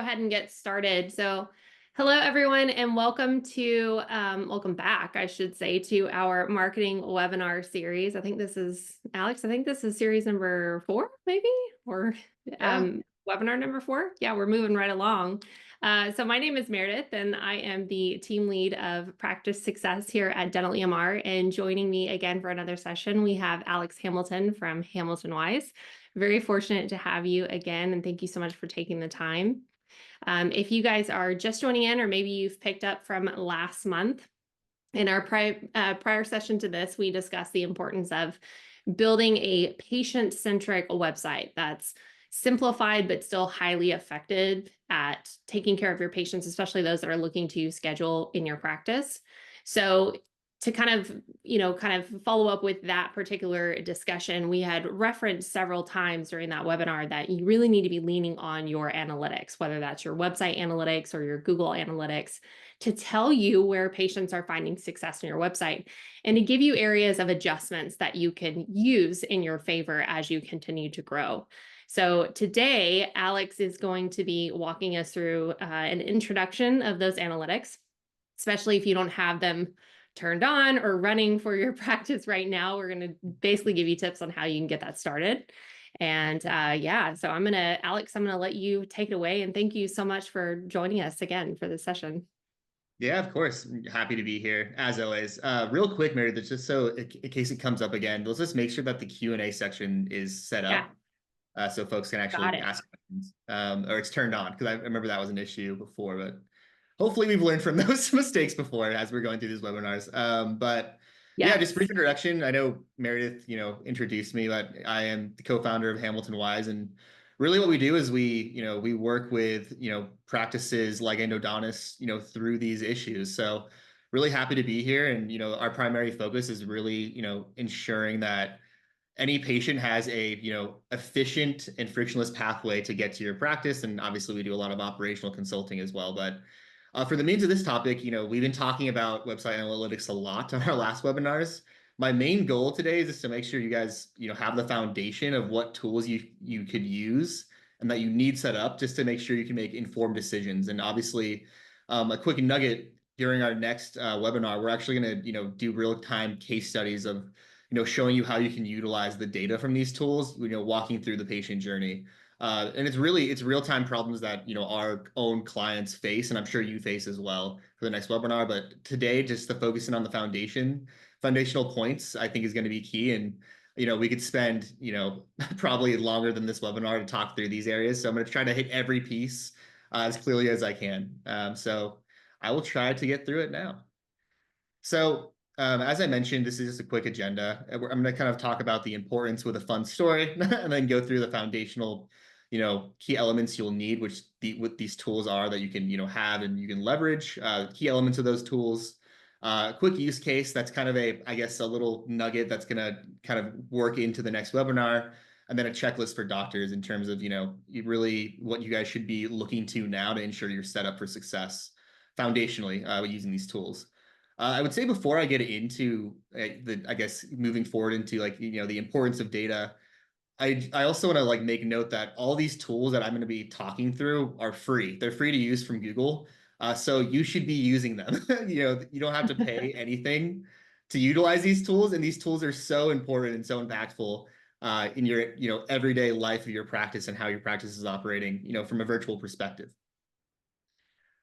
ahead and get started. So, hello everyone, and welcome back, I should say, to our marketing webinar series. I think this is Alex. I think this is series number 4, maybe, or Yeah. webinar number 4. Yeah, we're moving right along. So my name is Meredith, and I am the team lead of practice success here at Dental EMR. And joining me again for another session, we have Alex Hamilton from Hamilton Wise. Very fortunate to have you again, and thank you so much for taking the time. If you guys are just joining in, or maybe you've picked up from last month, in our prior session to this, we discussed the importance of building a patient-centric website that's simplified but still highly effective at taking care of your patients, especially those that are looking to schedule in your practice. So to kind of follow up with that particular discussion, we had referenced several times during that webinar that you really need to be leaning on your analytics, whether that's your website analytics or your Google analytics, to tell you where patients are finding success in your website and to give you areas of adjustments that you can use in your favor as you continue to grow. So today, Alex is going to be walking us through an introduction of those analytics, especially if you don't have them turned on or running for your practice right now. We're going to basically give you tips on how you can get that started. And yeah, so Alex, I'm going to let you take it away. And thank you so much for joining us again for this session. Yeah, of course. Happy to be here, as always. Real quick, Meredith, just so in case it comes up again, let's just make sure that the Q&A section is set Yeah, up so folks can got actually it. ask questions, or it's turned on, because I remember that was an issue before, but hopefully we've learned from those mistakes before as we're going through these webinars. But yeah, just brief Yes. introduction. I know Meredith, introduced me, but I am the co-founder of Hamilton Wise, and really what we do is we work with, practices like endodontists, through these issues. So really happy to be here. And, our primary focus is really, ensuring that any patient has a, efficient and frictionless pathway to get to your practice. And obviously we do a lot of operational consulting as well. But for the means of this topic, we've been talking about website analytics a lot on our last webinars. My main goal today is just to make sure you guys, have the foundation of what tools you could use and that you need set up just to make sure you can make informed decisions. And obviously, a quick nugget during our next webinar, we're actually going to, do real-time case studies of, showing you how you can utilize the data from these tools, walking through the patient journey. And it's real-time problems that, our own clients face, and I'm sure you face as well for the next webinar. But today, just the focusing on the foundational points, I think is going to be key. And, we could spend, probably longer than this webinar to talk through these areas. So I'm going to try to hit every piece as clearly as I can. So I will try to get through it now. So as I mentioned, this is just a quick agenda. I'm going to kind of talk about the importance with a fun story and then go through the foundational, key elements you'll need, which what these tools are that you can, have and you can leverage, key elements of those tools. Quick use case that's kind of I guess, a little nugget that's going to kind of work into the next webinar. And then a checklist for doctors in terms of, really what you guys should be looking to now to ensure you're set up for success foundationally using these tools. I would say before I get into I guess, moving forward into the importance of data, I also want to make note that all these tools that I'm going to be talking through are free. They're free to use from Google. So you should be using them. You don't have to pay anything to utilize these tools. And these tools are so important and so impactful in your, everyday life of your practice and how your practice is operating, from a virtual perspective.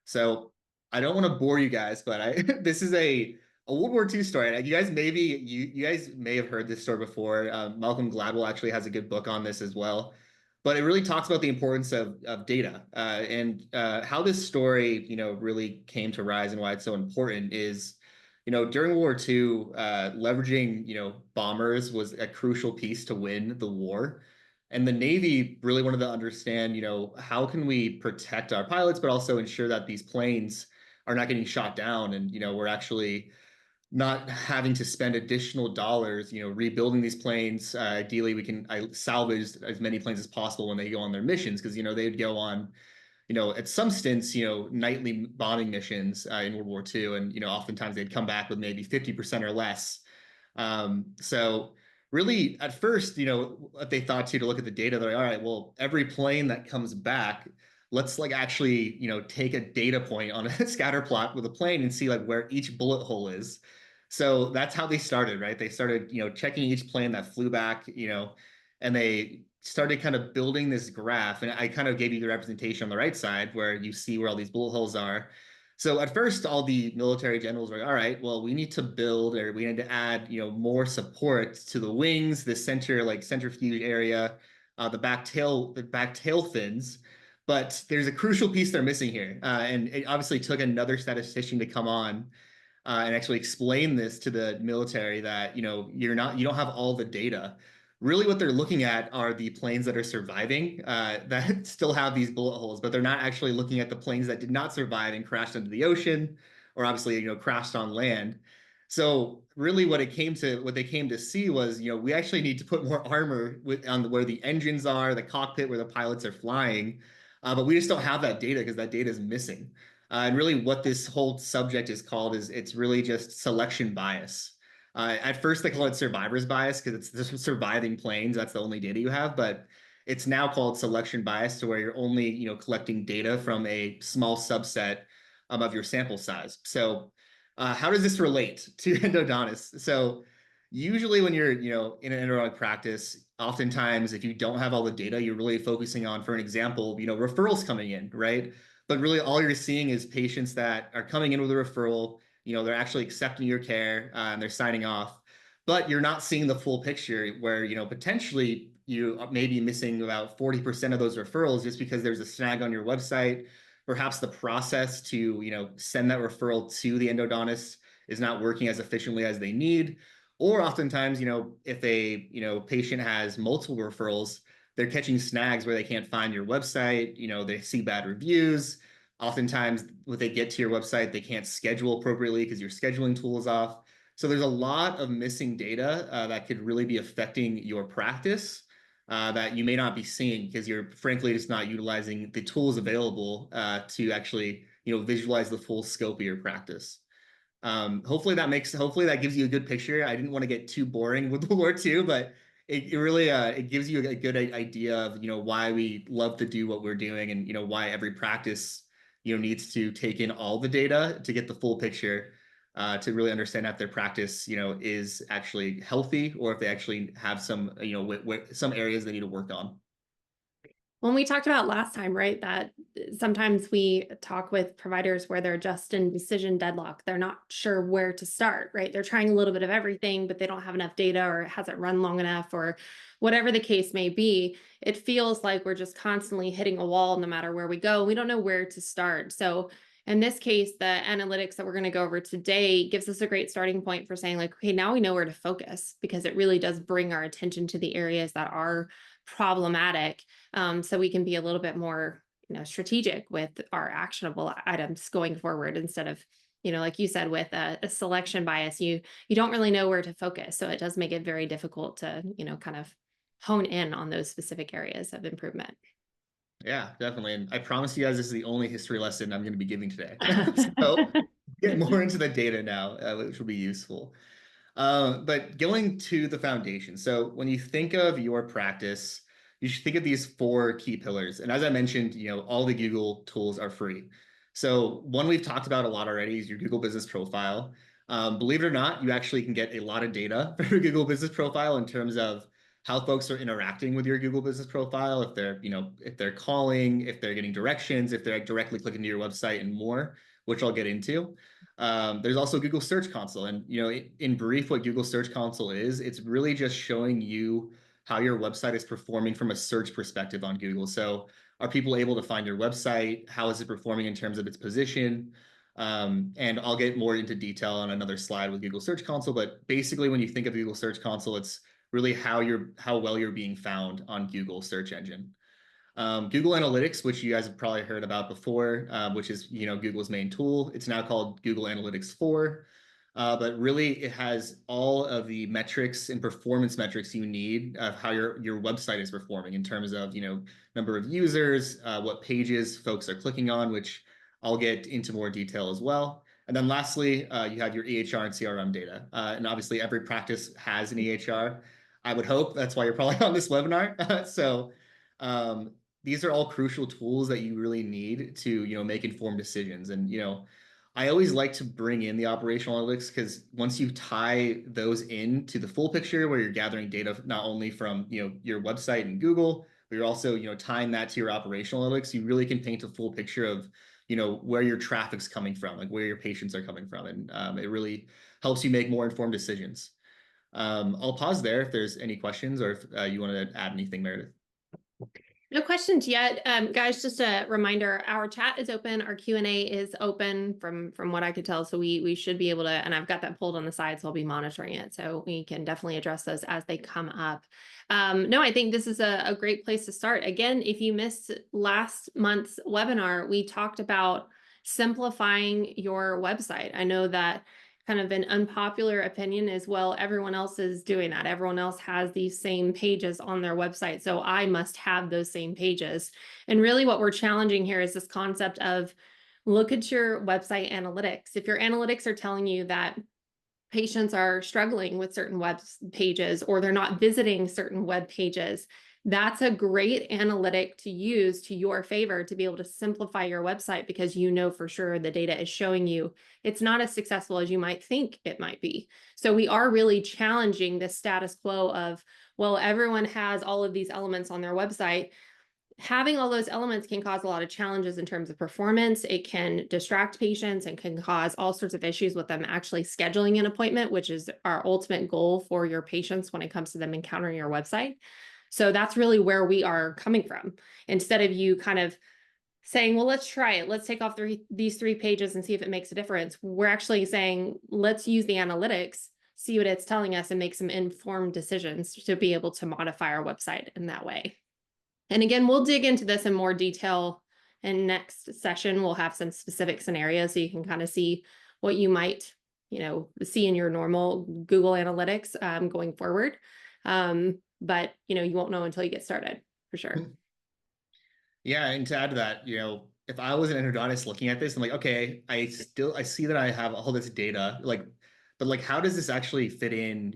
So I don't want to bore you guys, but this is a World War II story. You guys you guys may have heard this story before. Malcolm Gladwell actually has a good book on this as well. But it really talks about the importance of data and how this story, really came to rise and why it's so important is, during World War II, leveraging, bombers was a crucial piece to win the war. And the Navy really wanted to understand, how can we protect our pilots, but also ensure that these planes are not getting shot down and, we're actually not having to spend additional dollars, rebuilding these planes. Ideally, we can salvage as many planes as possible when they go on their missions because, they'd go on, at some stints, nightly bombing missions in World War II. And, oftentimes they'd come back with maybe 50% or less. So really, at first, what they thought to look at the data, they're like, all right, well, every plane that comes back, let's like actually, take a data point on a scatter plot with a plane and see like where each bullet hole is. So that's how they started, right? They started, checking each plane that flew back, and they started kind of building this graph. And I kind of gave you the representation on the right side where you see where all these bullet holes are. So at first, all the military generals were like, all right, well, we need to build or we need to add, more support to the wings, the center, like centrifuge area, the back tail fins. But there's a crucial piece they're missing here. And it obviously took another statistician to come on and actually explain this to the military that you don't have all the data. Really, what they're looking at are the planes that are surviving that still have these bullet holes, but they're not actually looking at the planes that did not survive and crashed into the ocean, or obviously crashed on land. So really, what they came to see was we actually need to put more armor on where the engines are, the cockpit where the pilots are flying, but we just don't have that data because that data is missing. And really, what this whole subject is called is it's really just selection bias. At first, they call it survivor's bias because it's the surviving planes. That's the only data you have, but it's now called selection bias to where you're only collecting data from a small subset of your sample size. So, how does this relate to endodontists? So, usually when you're in an endodontic practice, oftentimes if you don't have all the data, you're really focusing on, for an example, referrals coming in, right? But really, all you're seeing is patients that are coming in with a referral. They're actually accepting your care and they're signing off. But you're not seeing the full picture where, potentially you may be missing about 40% of those referrals just because there's a snag on your website. Perhaps the process to, send that referral to the endodontist is not working as efficiently as they need. Or oftentimes, if a, patient has multiple referrals, they're catching snags where they can't find your website, they see bad reviews. Oftentimes, when they get to your website, they can't schedule appropriately because your scheduling tool is off. So there's a lot of missing data that could really be affecting your practice that you may not be seeing because you're frankly just not utilizing the tools available to actually, visualize the full scope of your practice. Hopefully that gives you a good picture. I didn't want to get too boring with World War II, but it really it gives you a good idea of why we love to do what we're doing and why every practice needs to take in all the data to get the full picture to really understand if their practice is actually healthy or if they actually have some some areas they need to work on. When we talked about last time, right, that sometimes we talk with providers where they're just in decision deadlock. They're not sure where to start, right? They're trying a little bit of everything, but they don't have enough data or it hasn't run long enough or whatever the case may be. It feels like we're just constantly hitting a wall no matter where we go. We don't know where to start. So in this case, the analytics that we're going to go over today gives us a great starting point for saying like, okay, now we know where to focus because it really does bring our attention to the areas that are problematic, so we can be a little bit more strategic with our actionable items going forward instead of like you said with a selection bias, you don't really know where to focus, so it does make it very difficult to kind of hone in on those specific areas of improvement. Yeah, definitely. And I promise you guys, this is the only history lesson I'm going to be giving today. So get more into the data now, which will be useful. But going to the foundation. So when you think of your practice, you should think of these four key pillars. And as I mentioned, all the Google tools are free. So one we've talked about a lot already is your Google Business Profile. Believe it or not, you actually can get a lot of data for your Google Business Profile in terms of how folks are interacting with your Google Business Profile, if they're, if they're calling, if they're getting directions, if they're directly clicking to your website and more, which I'll get into. There's also Google Search Console. And, in brief, what Google Search Console is, it's really just showing you how your website is performing from a search perspective on Google. So are people able to find your website? How is it performing in terms of its position? And I'll get more into detail on another slide with Google Search Console. But basically, when you think of Google Search Console, it's really how well you're being found on Google search engine. Google Analytics, which you guys have probably heard about before, which is Google's main tool. It's now called Google Analytics 4. But really, it has all of the metrics and performance metrics you need of how your website is performing in terms of number of users, what pages folks are clicking on, which I'll get into more detail as well. And then lastly, you have your EHR and CRM data. And obviously, every practice has an EHR. I would hope that's why you're probably on this webinar. So these are all crucial tools that you really need to, make informed decisions. And, I always like to bring in the operational analytics because once you tie those into the full picture where you're gathering data not only from, your website and Google, but you're also, tying that to your operational analytics, you really can paint a full picture of, where your traffic's coming from, like where your patients are coming from. And it really helps you make more informed decisions. I'll pause there if there's any questions or if you want to add anything, Meredith. No questions yet. Guys, just a reminder, our chat is open. Our Q&A is open from what I could tell. So we should be able to, and I've got that pulled on the side, so I'll be monitoring it. So we can definitely address those as they come up. No, I think this is a great place to start. Again, if you missed last month's webinar, we talked about simplifying your website. I know that kind of an unpopular opinion is, well, everyone else is doing that. Everyone else has these same pages on their website, so I must have those same pages. And really what we're challenging here is this concept of look at your website analytics. If your analytics are telling you that patients are struggling with certain web pages or they're not visiting certain web pages, that's a great analytic to use to your favor to be able to simplify your website because you know for sure the data is showing you it's not as successful as you might think it might be. So we are really challenging this status quo of, well, everyone has all of these elements on their website. Having all those elements can cause a lot of challenges in terms of performance. It can distract patients and can cause all sorts of issues with them actually scheduling an appointment, which is our ultimate goal for your patients when it comes to them encountering your website. So that's really where we are coming from. Instead of you kind of saying, well, let's try it. Let's take off these 3 pages and see if it makes a difference. We're actually saying, let's use the analytics, see what it's telling us, and make some informed decisions to be able to modify our website in that way. And again, we'll dig into this in more detail in next session. We'll have some specific scenarios so you can kind of see what you might, see in your normal Google Analytics going forward. But, you won't know until you get started, for sure. Yeah, and to add to that, if I was an endodontist looking at this, I'm like, okay, I see that I have all this data, like, but like, how does this actually fit in,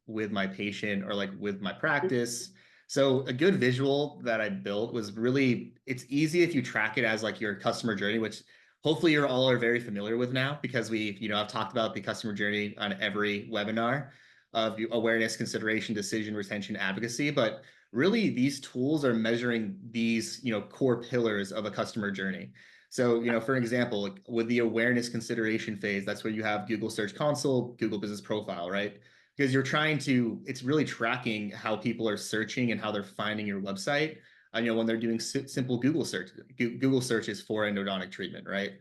with my patient or like with my practice? So a good visual that I built was really, it's easy if you track it as like your customer journey, which hopefully you're all are very familiar with now because I've talked about the customer journey on every webinar of awareness, consideration, decision, retention, advocacy, but really these tools are measuring these core pillars of a customer journey. So for example, like with the awareness consideration phase, that's where you have Google Search Console, Google Business Profile, right? Because it's really tracking how people are searching and how they're finding your website. When they're doing simple Google searches for endodontic treatment, right?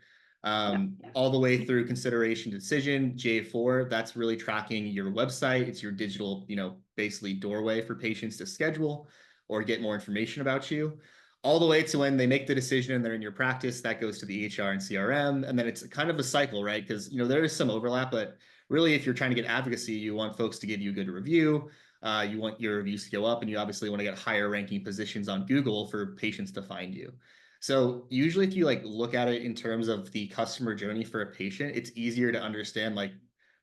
All the way through consideration decision, J4, that's really tracking your website. It's your digital, basically doorway for patients to schedule or get more information about you. All the way to when they make the decision and they're in your practice, that goes to the EHR and CRM. And then it's kind of a cycle, right? Because, there is some overlap, but really, if you're trying to get advocacy, you want folks to give you a good review. You want your reviews to go up, and you obviously want to get higher ranking positions on Google for patients to find you. So usually if you like look at it in terms of the customer journey for a patient, it's easier to understand like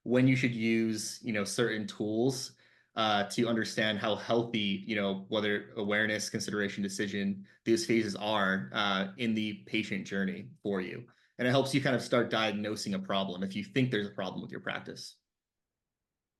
when you should use, certain tools to understand how healthy, whether awareness, consideration, decision, these phases are in the patient journey for you. And it helps you kind of start diagnosing a problem if you think there's a problem with your practice.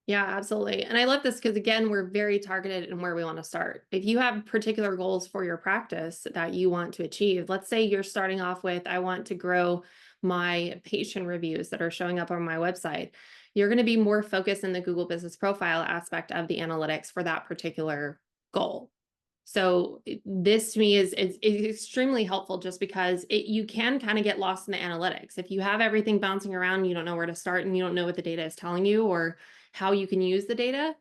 Yeah, absolutely. And I love this because, again, we're very targeted in where we want to start. If you have particular goals for your practice that you want to achieve, let's say you're starting off with, I want to grow my patient reviews that are showing up on my website. You're going to be more focused in the Google Business Profile aspect of the analytics for that particular goal. So this to me is extremely helpful just because you can kind of get lost in the analytics. If you have everything bouncing around, you don't know where to start and you don't know what the data is telling you or how you can use the data,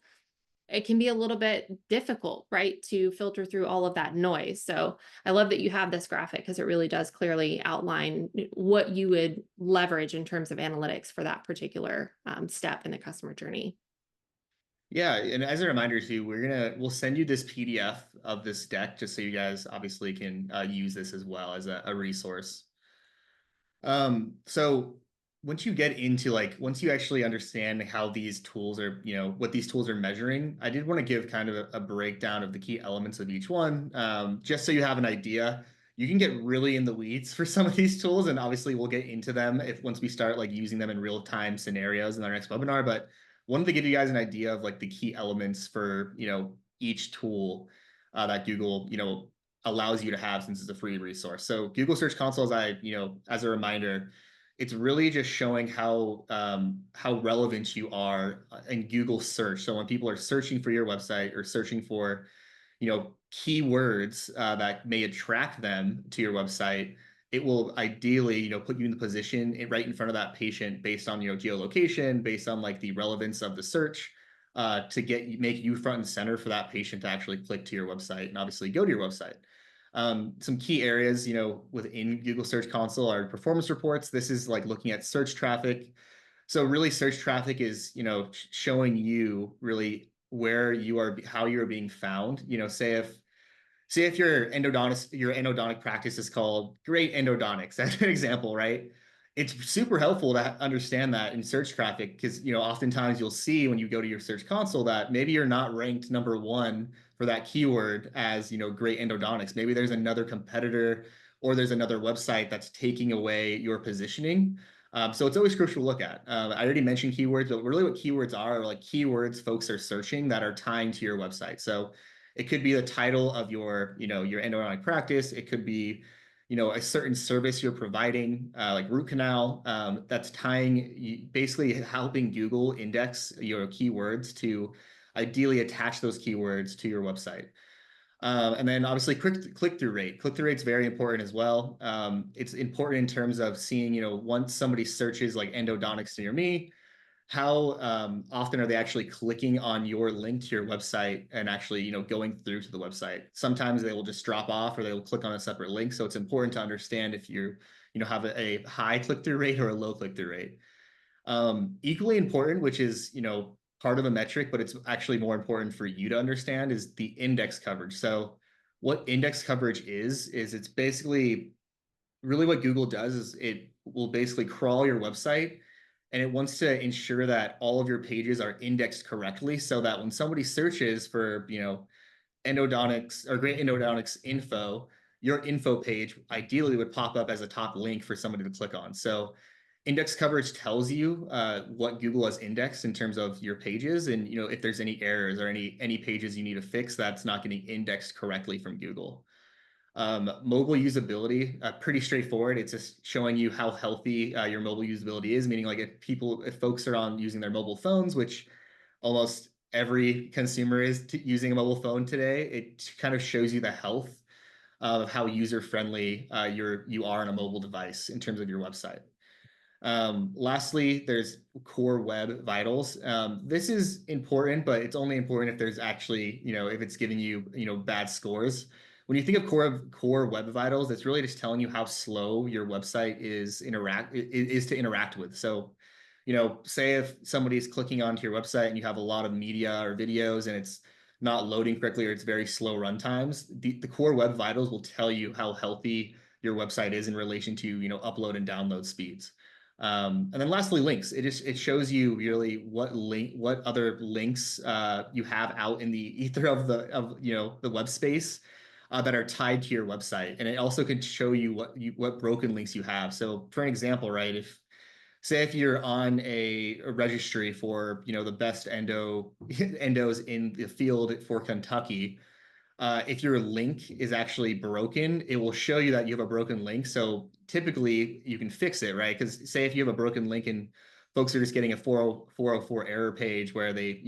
it can be a little bit difficult, right, to filter through all of that noise. So I love that you have this graphic because it really does clearly outline what you would leverage in terms of analytics for that particular step in the customer journey. Yeah, and as a reminder too, we'll send you this PDF of this deck just so you guys obviously can use this as well as a resource. So once you get into like once you actually understand how these tools are, what these tools are measuring, I did want to give kind of a breakdown of the key elements of each one, just so you have an idea. You can get really in the weeds for some of these tools, and obviously we'll get into them if once we start like using them in real time scenarios in our next webinar. But wanted to give you guys an idea of like the key elements for each tool that Google allows you to have since it's a free resource. So Google Search Console, as a reminder, it's really just showing how relevant you are in Google search. So when people are searching for your website or searching for keywords that may attract them to your website, it will ideally put you in the position right in front of that patient based on geolocation, based on like the relevance of the search, to make you front and center for that patient to actually click to your website and obviously go to your website. Some key areas, within Google Search Console are performance reports. This is like looking at search traffic. So really search traffic is, showing you really where you are, how you are being found. Say if your endodontic practice is called Great Endodontics, that's an example, right? It's super helpful to understand that in search traffic because oftentimes you'll see when you go to your search console that maybe you're not ranked number one for that keyword as Great Endodontics. Maybe there's another competitor or there's another website that's taking away your positioning. So it's always crucial to look at. I already mentioned keywords, but really what keywords are like keywords folks are searching that are tying to your website. So it could be the title of your endodontic practice. It could be, a certain service you're providing, like root canal, that's basically helping Google index your keywords to ideally attach those keywords to your website. And then obviously click-through rate. Click-through rate is very important as well. It's important in terms of seeing, once somebody searches like endodontics near me, how often are they actually clicking on your link to your website and actually going through to the website? Sometimes they will just drop off or they will click on a separate link. So it's important to understand if you have a high click-through rate or a low click-through rate. Equally important, which is part of a metric, but it's actually more important for you to understand, is the index coverage. So what index coverage is it's basically really what Google does is it will basically crawl your website and it wants to ensure that all of your pages are indexed correctly so that when somebody searches for, endodontics or Great Endodontics info, your info page ideally would pop up as a top link for somebody to click on. So index coverage tells you what Google has indexed in terms of your pages, and if there's any errors or any pages you need to fix that's not getting indexed correctly from Google. Mobile usability, pretty straightforward. It's just showing you how healthy your mobile usability is, meaning like if folks are on using their mobile phones, which almost every consumer is using a mobile phone today, it kind of shows you the health of how user friendly you are on a mobile device in terms of your website. Lastly, there's core web vitals. This is important, but it's only important if there's actually, if it's giving you, bad scores. When you think of core web vitals, it's really just telling you how slow your website is to interact with. So, say if somebody's clicking onto your website and you have a lot of media or videos and it's not loading correctly or it's very slow run times, the core web vitals will tell you how healthy your website is in relation to, upload and download speeds. And then lastly, links. It shows you really what other links you have out in the ether of the web space that are tied to your website, and it also can show you what broken links you have. So, for an example, right, if you're on a registry for the best endos in the field for Kentucky, if your link is actually broken, it will show you that you have a broken link. So typically you can fix it, right? Because say if you have a broken link and folks are just getting a 404 error page where they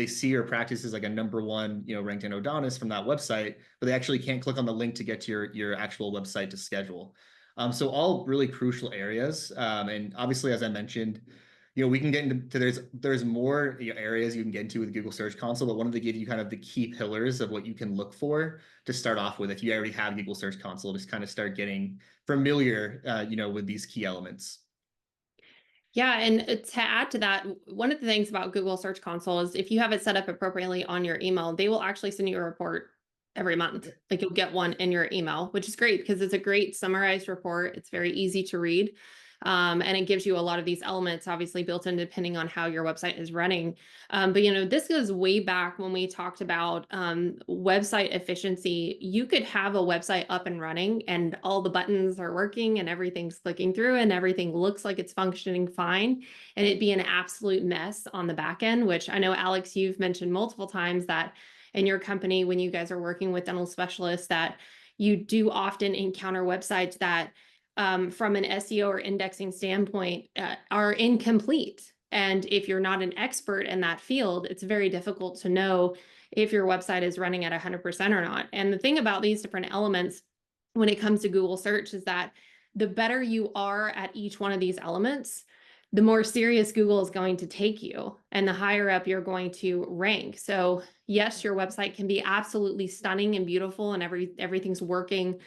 see your practice as like a number one, ranked endodontist from that website, but they actually can't click on the link to get to your actual website to schedule. So all really crucial areas. And obviously, as I mentioned, we can get into there's more areas you can get into with Google Search Console, but wanted to give you kind of the key pillars of what you can look for to start off with. If you already have Google Search Console, just kind of start getting familiar, with these key elements. Yeah, and to add to that, one of the things about Google Search Console is if you have it set up appropriately on your email, they will actually send you a report every month. Like you'll get one in your email, which is great because it's a great summarized report. It's very easy to read. And it gives you a lot of these elements obviously built in depending on how your website is running. But this goes way back when we talked about website efficiency. You could have a website up and running and all the buttons are working and everything's clicking through and everything looks like it's functioning fine, and it'd be an absolute mess on the back end, which I know, Alex, you've mentioned multiple times that in your company, when you guys are working with dental specialists, that you do often encounter websites that from an SEO or indexing standpoint are incomplete. And if you're not an expert in that field, it's very difficult to know if your website is running at 100% or not. And the thing about these different elements when it comes to Google search is that the better you are at each one of these elements, the more serious Google is going to take you and the higher up you're going to rank. So yes, your website can be absolutely stunning and beautiful and everything's working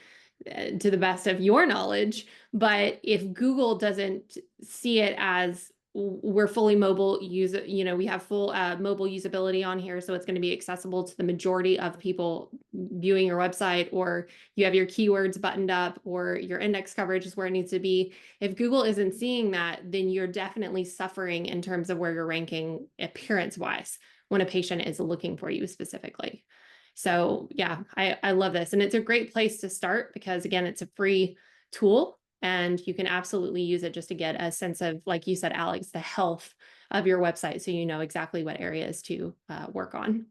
to the best of your knowledge. But if Google doesn't see it as we're fully mobile we have full mobile usability on here, so it's going to be accessible to the majority of people viewing your website, or you have your keywords buttoned up, or your index coverage is where it needs to be. If Google isn't seeing that, then you're definitely suffering in terms of where you're ranking appearance wise when a patient is looking for you specifically. So yeah, I love this. And it's a great place to start because again, it's a free tool and you can absolutely use it just to get a sense of, like you said, Alex, the health of your website. So you know exactly what areas to work on.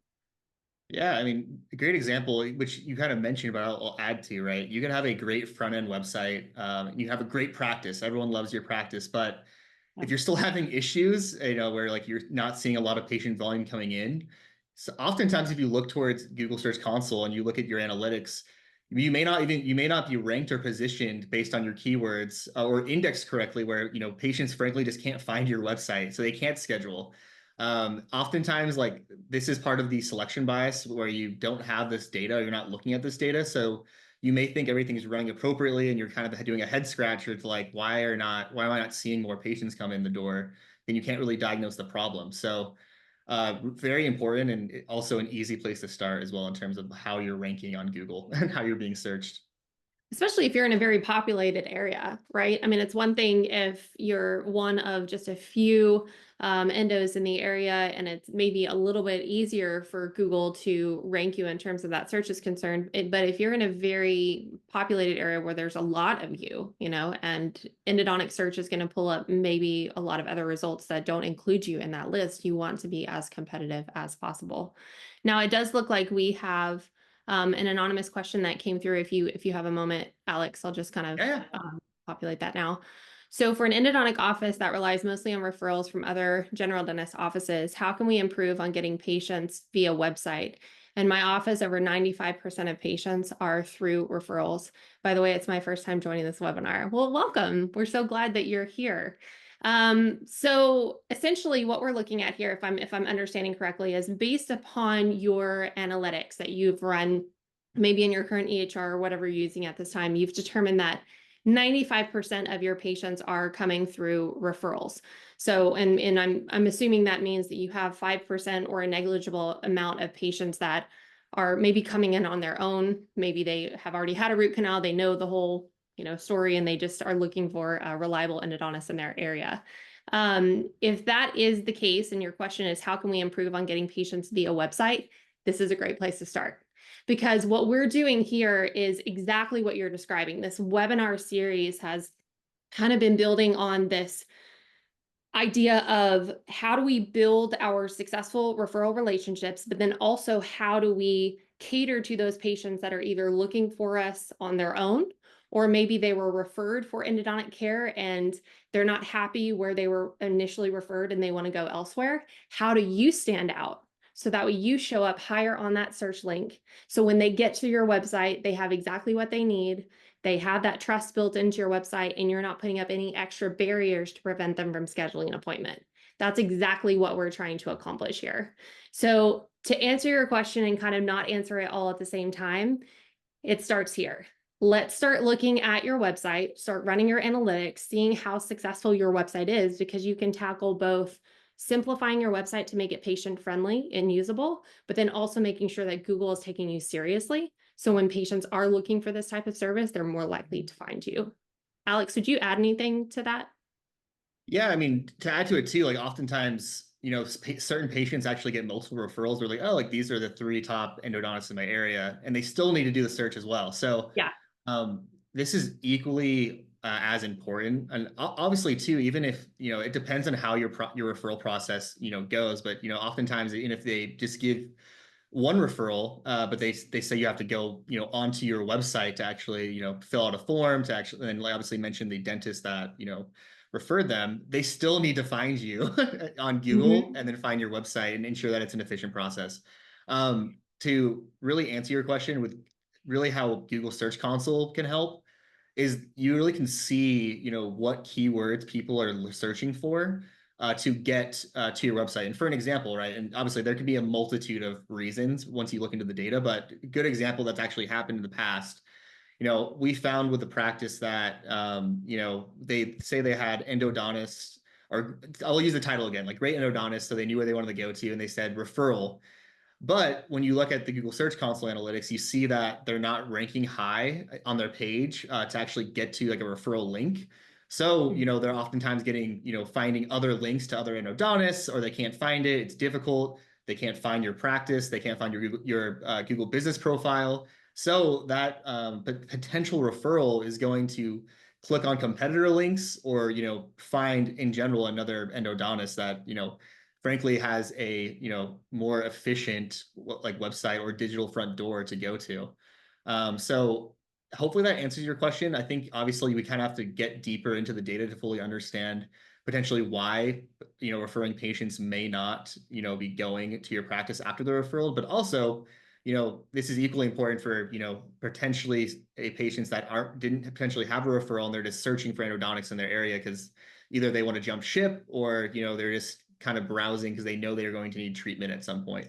Yeah, I mean, a great example, which you kind of mentioned, but I'll add to, right? You can have a great front end website, and you have a great practice. Everyone loves your practice, but if you're still having issues, where like you're not seeing a lot of patient volume coming in, so oftentimes if you look towards Google Search Console and you look at your analytics, you may not be ranked or positioned based on your keywords or indexed correctly, where patients frankly just can't find your website, so they can't schedule. Oftentimes, like this is part of the selection bias where you don't have this data, you're not looking at this data, so you may think everything's running appropriately and you're kind of doing a head scratcher to like, why am I not seeing more patients come in the door? Then you can't really diagnose the problem. So very important and also an easy place to start as well in terms of how you're ranking on Google and how you're being searched. Especially if you're in a very populated area, right? I mean, it's one thing if you're one of just a few endos in the area and it's maybe a little bit easier for Google to rank you in terms of that search is concerned. But if you're in a very populated area where there's a lot of you, and endodontic search is going to pull up maybe a lot of other results that don't include you in that list, you want to be as competitive as possible. Now, it does look like we have an anonymous question that came through. If you have a moment, Alex, I'll just kind of Yeah. populate that now. So for an endodontic office that relies mostly on referrals from other general dentist offices, how can we improve on getting patients via website? In my office, over 95% of patients are through referrals. By the way, it's my first time joining this webinar. Well, welcome. We're so glad that you're here. So essentially what we're looking at here, if I'm understanding correctly, is based upon your analytics that you've run, maybe in your current EHR or whatever you're using at this time, you've determined that 95% of your patients are coming through referrals. So, and I'm assuming that means that you have 5% or a negligible amount of patients that are maybe coming in on their own. Maybe they have already had a root canal, they know the whole story, and they just are looking for a reliable endodontist in their area. If that is the case, and your question is, how can we improve on getting patients via website? This is a great place to start. Because what we're doing here is exactly what you're describing. This webinar series has kind of been building on this idea of how do we build our successful referral relationships, but then also how do we cater to those patients that are either looking for us on their own, or maybe they were referred for endodontic care and they're not happy where they were initially referred and they want to go elsewhere. How do you stand out? So that way you show up higher on that search link. So when they get to your website, they have exactly what they need. They have that trust built into your website and you're not putting up any extra barriers to prevent them from scheduling an appointment. That's exactly what we're trying to accomplish here. So to answer your question and kind of not answer it all at the same time, it starts here. Let's start looking at your website, start running your analytics, seeing how successful your website is, because you can tackle both simplifying your website to make it patient friendly and usable, but then also making sure that Google is taking you seriously. So when patients are looking for this type of service, they're more likely to find you. Alex, would you add anything to that? Yeah, I mean, to add to it too, like oftentimes, certain patients actually get multiple referrals. They're like, oh, like these are the three top endodontists in my area, and they still need to do the search as well. So, Yeah. this is equally as important, and obviously too, even if it depends on how your referral process goes, but oftentimes, even if they just give one referral, but they say you have to go onto your website to actually fill out a form to actually, and like obviously mention the dentist that referred them. They still need to find you on Google Mhm. and then find your website and ensure that it's an efficient process. To really answer your question with really how Google Search Console can help is you really can see what keywords people are searching for to get to your website. And for an example, right, and obviously there could be a multitude of reasons once you look into the data, but a good example that's actually happened in the past, we found with the practice that they say they had endodontists, or I'll use the title again, like great endodontists, so they knew where they wanted to go to, and they said referral. But when you look at the Google Search Console analytics, you see that they're not ranking high on their page to actually get to like a referral link. So, they're oftentimes getting, finding other links to other endodontists, or they can't find it. It's difficult. They can't find your practice. They can't find your Google business profile. So that potential referral is going to click on competitor links, or, find in general another endodontist that, frankly has a more efficient like website or digital front door to go to. So hopefully that answers your question. I think obviously we kind of have to get deeper into the data to fully understand potentially why referring patients may not be going to your practice after the referral, but also this is equally important for potentially a patients that aren't didn't potentially have a referral and they're just searching for endodontics in their area because either they want to jump ship or they're just kind of browsing because they know they're going to need treatment at some point.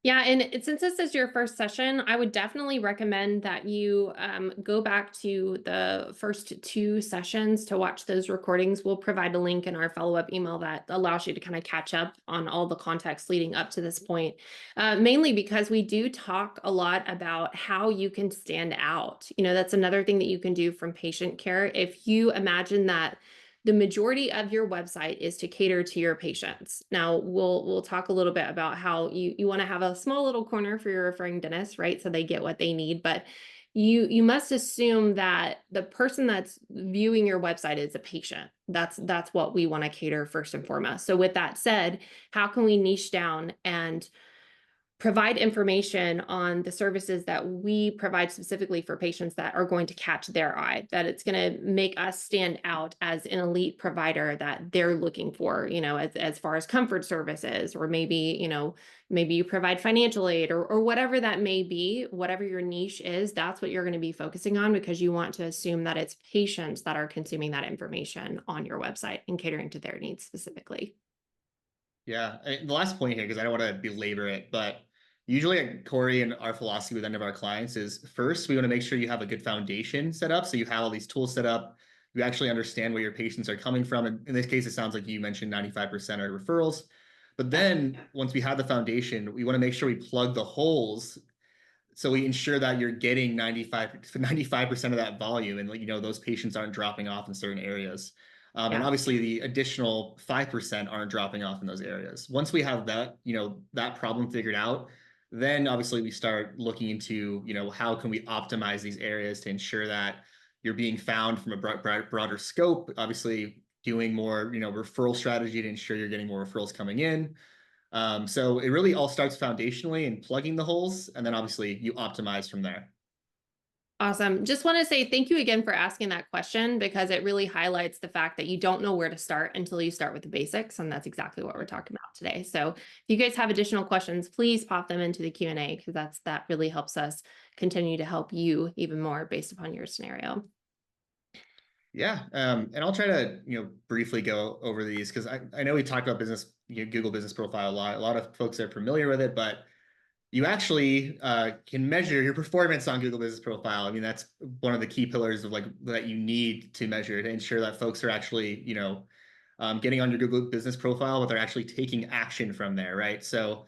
Yeah, and since this is your first session, I would definitely recommend that you go back to the first two sessions to watch those recordings. We'll provide a link in our follow-up email that allows you to kind of catch up on all the context leading up to this point, mainly because we do talk a lot about how you can stand out. That's another thing that you can do from patient care. If you imagine that the majority of your website is to cater to your patients. Now, we'll talk a little bit about how you want to have a small little corner for your referring dentist, right? So they get what they need, but you must assume that the person that's viewing your website is a patient. That's what we want to cater first and foremost. So with that said, how can we niche down and provide information on the services that we provide specifically for patients that are going to catch their eye, that it's going to make us stand out as an elite provider that they're looking for, as far as comfort services, or maybe, maybe you provide financial aid or whatever that may be, whatever your niche is, that's what you're going to be focusing on because you want to assume that it's patients that are consuming that information on your website and catering to their needs specifically. Yeah, the last point here, because I don't want to belabor it, but usually at Corey and our philosophy with any of our clients is first, we want to make sure you have a good foundation set up. So you have all these tools set up. You actually understand where your patients are coming from. And in this case, it sounds like you mentioned 95% are referrals. But Yep. then once we have the foundation, we want to make sure we plug the holes so we ensure that you're getting 95% of that volume, and those patients aren't dropping off in certain areas. And Yeah. obviously the additional 5% aren't dropping off in those areas. Once we have that that problem figured out, then obviously we start looking into how can we optimize these areas to ensure that you're being found from a broader scope, obviously doing more referral strategy to ensure you're getting more referrals coming in. So it really all starts foundationally and plugging the holes, and then obviously you optimize from there. Awesome. Just want to say thank you again for asking that question because it really highlights the fact that you don't know where to start until you start with the basics. And that's exactly what we're talking about today. So if you guys have additional questions, please pop them into the Q&A because that really helps us continue to help you even more based upon your scenario. Yeah, and I'll try to briefly go over these because I know we talked about business Google Business Profile a lot. A lot of folks are familiar with it, but you actually can measure your performance on Google Business Profile. I mean, that's one of the key pillars of like that you need to measure to ensure that folks are actually getting on your Google Business Profile, but they're actually taking action from there, right? So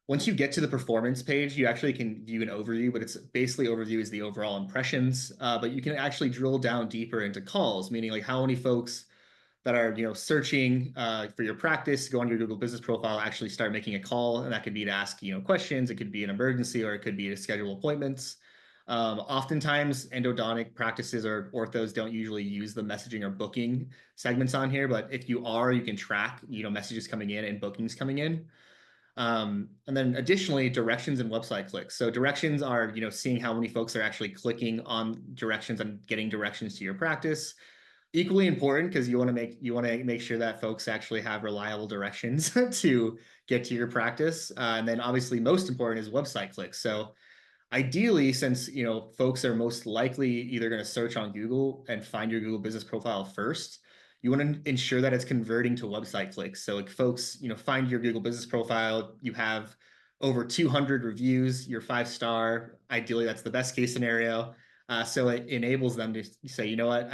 once you get to the performance page, you actually can view an overview, but it's basically overview is the overall impressions. But you can actually drill down deeper into calls, meaning like how many folks that are searching for your practice, go on your Google Business Profile, actually start making a call, and that could be to ask questions. It could be an emergency, or it could be to schedule appointments. Oftentimes, endodontic practices or orthos don't usually use the messaging or booking segments on here, but if you are, you can track messages coming in and bookings coming in. And then additionally, directions and website clicks. So directions are, seeing how many folks are actually clicking on directions and getting directions to your practice. Equally important, because you want to make sure that folks actually have reliable directions to get to your practice. And then obviously most important is website clicks. So ideally, since folks are most likely either going to search on Google and find your Google Business Profile first, you want to ensure that it's converting to website clicks. So like folks, find your Google Business Profile, you have over 200 reviews, you're 5-star. Ideally, that's the best case scenario. So it enables them to say, you know what,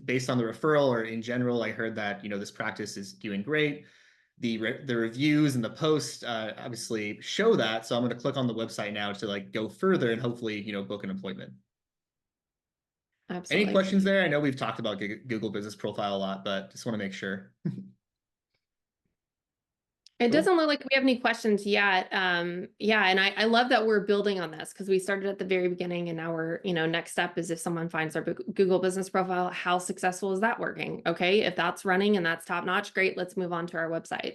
based on the referral or in general, I heard that this practice is doing great. The reviews and the posts obviously show that. So I'm going to click on the website now to like go further and hopefully, book an appointment. Any Absolutely. questions there? I know we've talked about Google Business Profile a lot, but just want to make sure. It Cool. doesn't look like we have any questions yet. Yeah, and I love that we're building on this because we started at the very beginning and now we're, next step is if someone finds our Google Business Profile, how successful is that working? Okay, if that's running and that's top notch, great, let's move on to our website.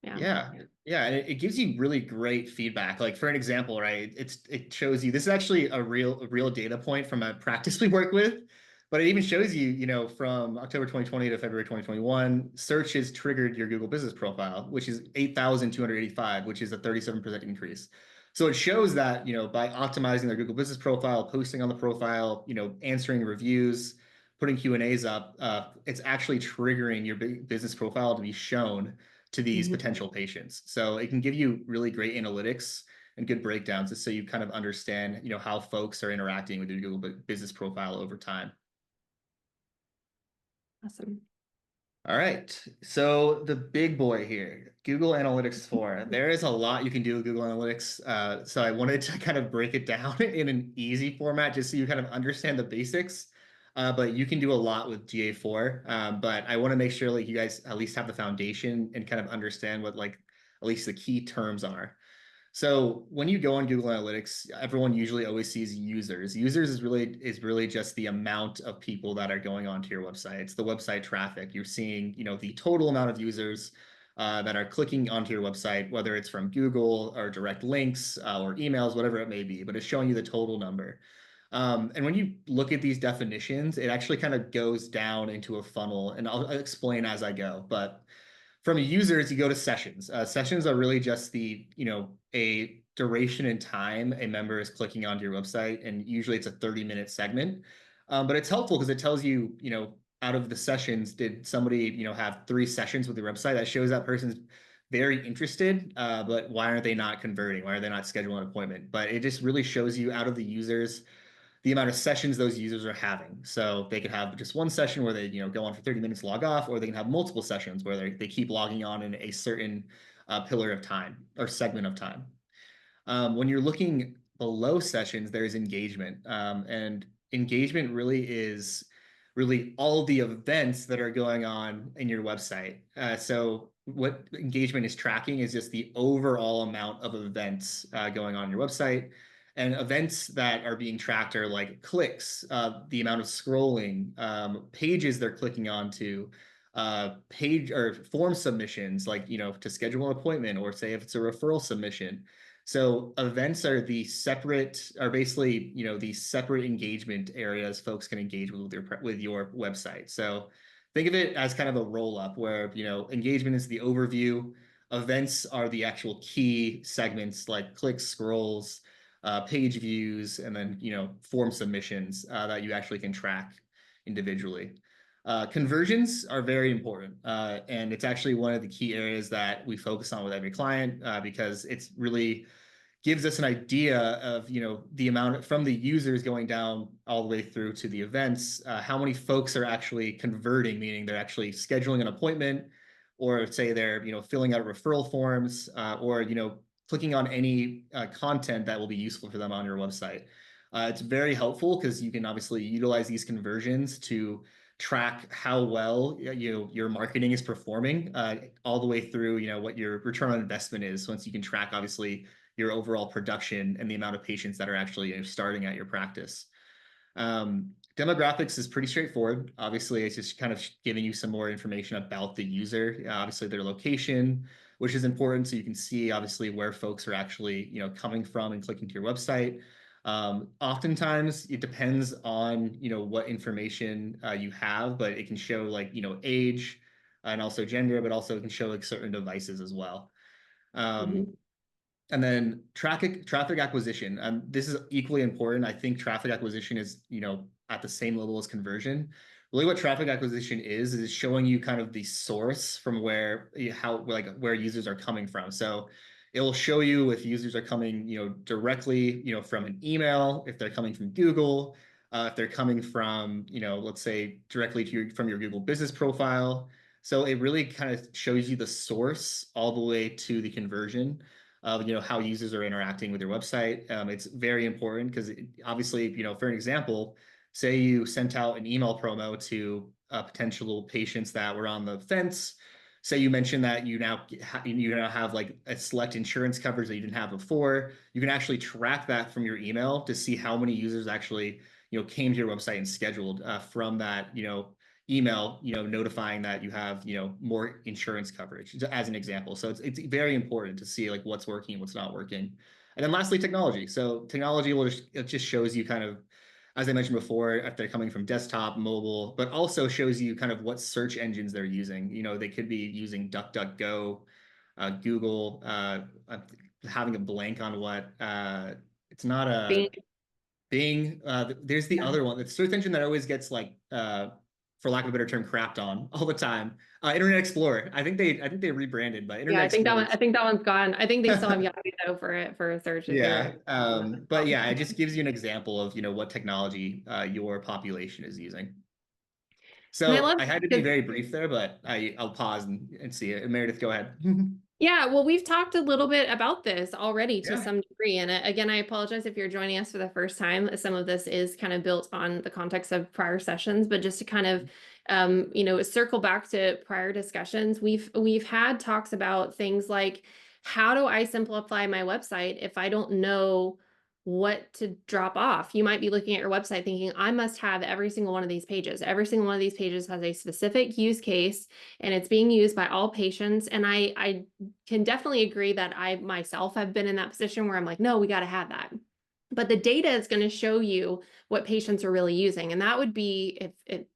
Yeah. Yeah, and it gives you really great feedback. Like for an example, right? It shows you this is actually a real data point from a practice we work with, but it even shows you, from October 2020 to February 2021, searches triggered your Google Business Profile, which is 8,285, which is a 37% increase. So it shows that, by optimizing their Google Business Profile, posting on the profile, answering reviews, putting Q&As up, it's actually triggering your business profile to be shown to these Mhm. potential patients. So it can give you really great analytics and good breakdowns just so you kind of understand, how folks are interacting with your Google Business Profile over time. Awesome. All right. So the big boy here, Google Analytics 4. There is a lot you can do with Google Analytics. So I wanted to kind of break it down in an easy format just so you kind of understand the basics. But you can do a lot with GA4. But I want to make sure like you guys at least have the foundation and kind of understand what like at least the key terms are. So when you go on Google Analytics, everyone usually always sees users. Users is really just the amount of people that are going onto your website. It's the website traffic. You're seeing, the total amount of users that are clicking onto your website, whether it's from Google or direct links or emails, whatever it may be, but it's showing you the total number. And when you look at these definitions, it actually kind of goes down into a funnel, and I'll explain as I go. But from users, you go to sessions. Sessions are really just a duration and time a member is clicking onto your website, and usually it's a 30-minute segment. But it's helpful because it tells you, out of the sessions, did somebody, have 3 sessions with your website? That shows that person's very interested, but why aren't they not converting? Why are they not scheduling an appointment? But it just really shows you out of the users the amount of sessions those users are having. So they could have just one session where they go on for 30 minutes, log off, or they can have multiple sessions where they keep logging on in a certain pillar of time or segment of time. When you're looking below sessions, there's engagement. And engagement really is really all the events that are going on in your website. So what engagement is tracking is just the overall amount of events going on your website. And events that are being tracked are like clicks, the amount of scrolling, pages they're clicking onto, page or form submissions, like, to schedule an appointment, or say if it's a referral submission. So events are basically, these separate engagement areas folks can engage with your website. So think of it as kind of a roll up where, engagement is the overview. Events are the actual key segments like clicks, scrolls, page views, and then, form submissions that you actually can track individually. Conversions are very important, and it's actually one of the key areas that we focus on with every client because it's really gives us an idea of the amount from the users going down all the way through to the events, how many folks are actually converting, meaning they're actually scheduling an appointment, or say they're filling out referral forms, or clicking on any content that will be useful for them on your website. It's very helpful because you can obviously utilize these conversions to track how well your marketing is performing, all the way through, what your return on investment is. Once you can track, obviously, your overall production and the amount of patients that are actually, starting at your practice. Demographics is pretty straightforward. Obviously, it's just kind of giving you some more information about the user, obviously their location, which is important. So you can see obviously where folks are actually, coming from and clicking to your website. Oftentimes it depends on, what information you have, but it can show like, age and also gender, but also it can show like certain devices as well. Um, Mhm. and then traffic acquisition. This is equally important. I think traffic acquisition is, at the same level as conversion. Really, what traffic acquisition is showing you kind of the source from where users are coming from. So it'll show you if users are coming, directly, from an email, if they're coming from Google, if they're coming from, let's say directly from your Google business profile. So it really kind of shows you the source all the way to the conversion of how users are interacting with your website. It's very important because obviously, for an example, say you sent out an email promo to potential patients that were on the fence. Say you mentioned that you now have like a select insurance coverage that you didn't have before. You can actually track that from your email to see how many users actually came to your website and scheduled from that email, notifying that you have, more insurance coverage as an example. So it's very important to see like what's working and what's not working. And then lastly, technology. So technology it just shows you kind of, as I mentioned before, if they're coming from desktop, mobile, but also shows you kind of what search engines they're using. They could be using DuckDuckGo, Google, I'm having a blank on what, it's not a Being- Bing. There's the yeah. other one, the search engine that always gets like, for lack of a better term, crapped on all the time. Internet Explorer. I think they rebranded, but Yeah, Internet Explorer. I think that one's gone. I think they still have Yahoo though for a search if you're Yeah. But yeah, it just gives you an example of what technology your population is using. and I So love I had to be because very brief there, but I'll pause and see it. Meredith, go ahead. yeah, well, we've talked a little bit about this already to Yeah. some degree. And again, I apologize if you're joining us for the first time. Some of this is kind of built on the context of prior sessions, but just to kind of, circle back to prior discussions, we've had talks about things like how do I simplify my website if I don't know what to drop off? You might be looking at your website thinking, I must have every single one of these pages. Every single one of these pages has a specific use case and it's being used by all patients. And I can definitely agree that I myself have been in that position where I'm like, no, we got to have that. But the data is going to show you what patients are really using. And that would be, if it,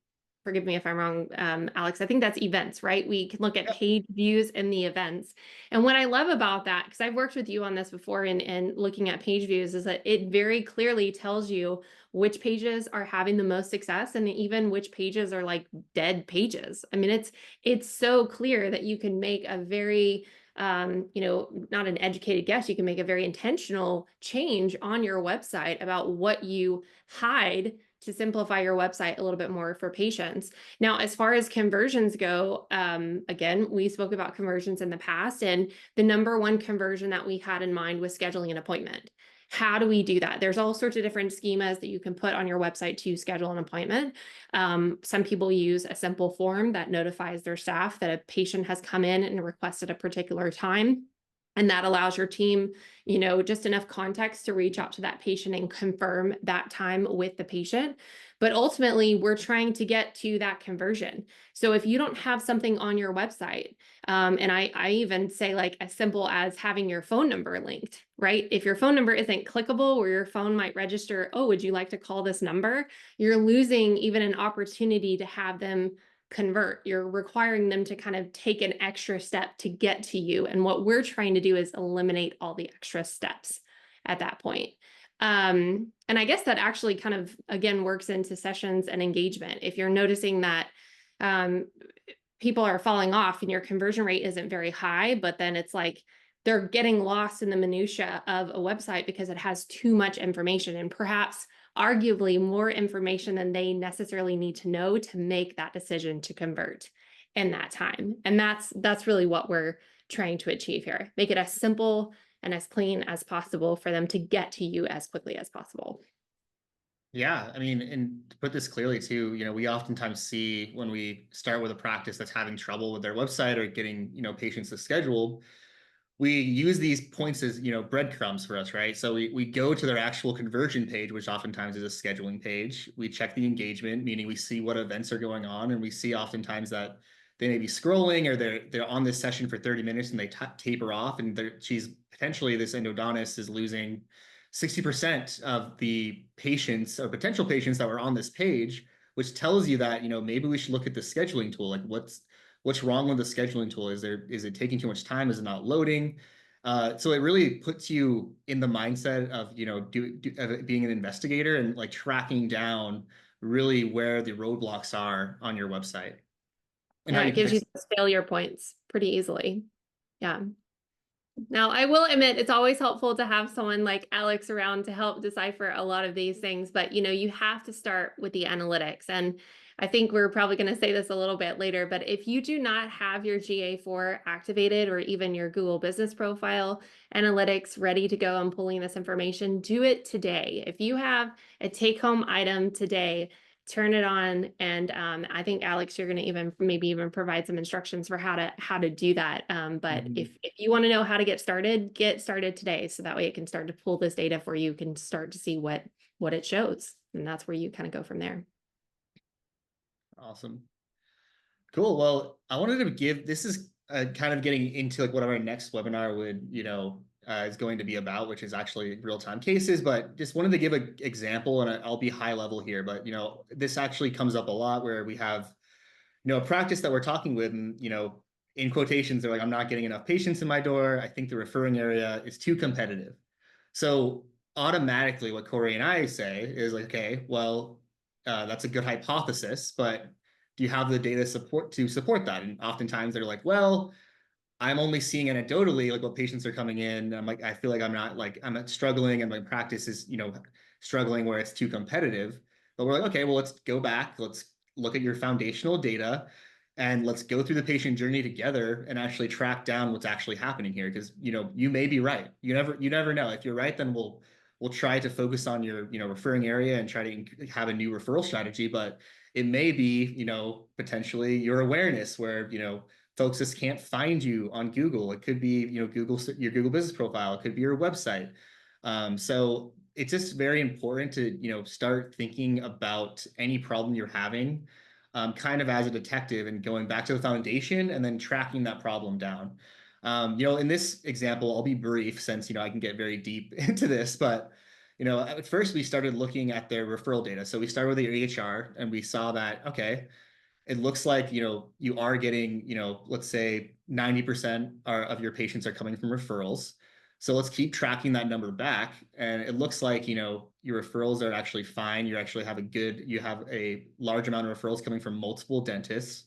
forgive me if I'm wrong, Alex, I think that's events, right? We can look at Yep. page views in the events. And what I love about that, because I've worked with you on this before and looking at page views, is that it very clearly tells you which pages are having the most success and even which pages are like dead pages. I mean, it's so clear that you can make a very not an educated guess, you can make a very intentional change on your website about what you hide to simplify your website a little bit more for patients. Now, as far as conversions go, again, we spoke about conversions in the past, and the number one conversion that we had in mind was scheduling an appointment. How do we do that? There's all sorts of different schemas that you can put on your website to schedule an appointment. Some people use a simple form that notifies their staff that a patient has come in and requested a particular time. And that allows your team, just enough context to reach out to that patient and confirm that time with the patient. But ultimately, we're trying to get to that conversion. So if you don't have something on your website, and I even say like as simple as having your phone number linked, right? If your phone number isn't clickable, or your phone might register, oh, would you like to call this number? You're losing even an opportunity to have them convert. You're requiring them to kind of take an extra step to get to you. And what we're trying to do is eliminate all the extra steps at that point. And I guess that actually kind of, again, works into sessions and engagement. If you're noticing that um, people are falling off and your conversion rate isn't very high, but then it's like they're getting lost in the minutia of a website because it has too much information and perhaps arguably more information than they necessarily need to know to make that decision to convert in that time. And that's really what we're trying to achieve here. Make it as simple and as clean as possible for them to get to you as quickly as possible. Yeah, I mean, and to put this clearly too, we oftentimes see when we start with a practice that's having trouble with their website or getting, patients to schedule, we use these points as breadcrumbs for us, right? So we go to their actual conversion page, which oftentimes is a scheduling page. We check the engagement, meaning we see what events are going on, and we see oftentimes that they may be scrolling or they're on this session for 30 minutes and they taper off, and she's potentially, this endodontist is losing 60% of the patients or potential patients that were on this page, which tells you that maybe we should look at the scheduling tool. Like what's wrong with the scheduling tool? Is it taking too much time? Is it not loading? So it really puts you in the mindset of of being an investigator and like tracking down really where the roadblocks are on your website and how Yeah, you it can gives you fix. those failure points pretty easily. Yeah. Now, I will admit it's always helpful to have someone like Alex around to help decipher a lot of these things, but you have to start with the analytics. And I think we're probably going to say this a little bit later, but if you do not have your GA4 activated or even your Google Business Profile analytics ready to go and pulling this information, do it today. If you have a take-home item today, turn it on, and I think Alex, you're going to maybe even provide some instructions for how to do that. But Mhm. if you want to know how to get started today, so that way it can start to pull this data for you. You can start to see what it shows, and that's where you kind of go from there. Awesome. Cool. Well, I wanted to give, this is kind of getting into like what our next webinar would, is going to be about, which is actually real-time cases, but just wanted to give an example, and I'll be high level here, but, this actually comes up a lot where we have, a practice that we're talking with, and, in quotations, they're like, I'm not getting enough patients in my door. I think the referring area is too competitive. So automatically what Corey and I say is like, okay, well, that's a good hypothesis, but do you have the data support that? And oftentimes they're like, well, I'm only seeing anecdotally like what patients are coming in. I'm like, I feel like I'm not struggling, and my practice is, struggling where it's too competitive. But we're like, okay, well, let's go back. Let's look at your foundational data and let's go through the patient journey together and actually track down what's actually happening here. Because, you may be right. You never know. If you're right, then we'll try to focus on your, referring area and try to have a new referral strategy. But it may be, potentially your awareness where, folks just can't find you on Google. It could be, your Google Business Profile. It could be your website. So it's just very important to, start thinking about any problem you're having, kind of as a detective and going back to the foundation and then tracking that problem down. In this example, I'll be brief since, I can get very deep into this, but at first we started looking at their referral data. So we started with the EHR and we saw that, okay, it looks like you are getting, let's say 90% of your patients are coming from referrals. So let's keep tracking that number back, and it looks like your referrals are actually fine. You have a large amount of referrals coming from multiple dentists.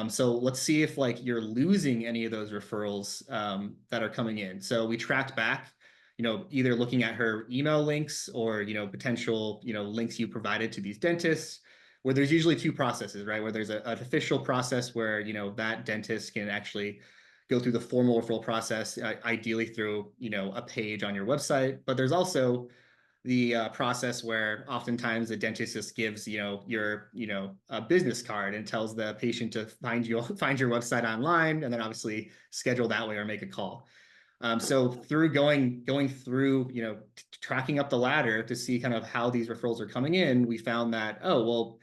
So let's see if like you're losing any of those referrals that are coming in. So we tracked back, either looking at her email links or potential links you provided to these dentists, where there's usually two processes, right? Where there's an official process where that dentist can actually go through the formal referral process, ideally through a page on your website. But there's also the process where oftentimes the dentist just gives your a business card and tells the patient to find your website online, and then obviously schedule that way or make a call. So through going through, tracking up the ladder to see kind of how these referrals are coming in, we found that, oh, well,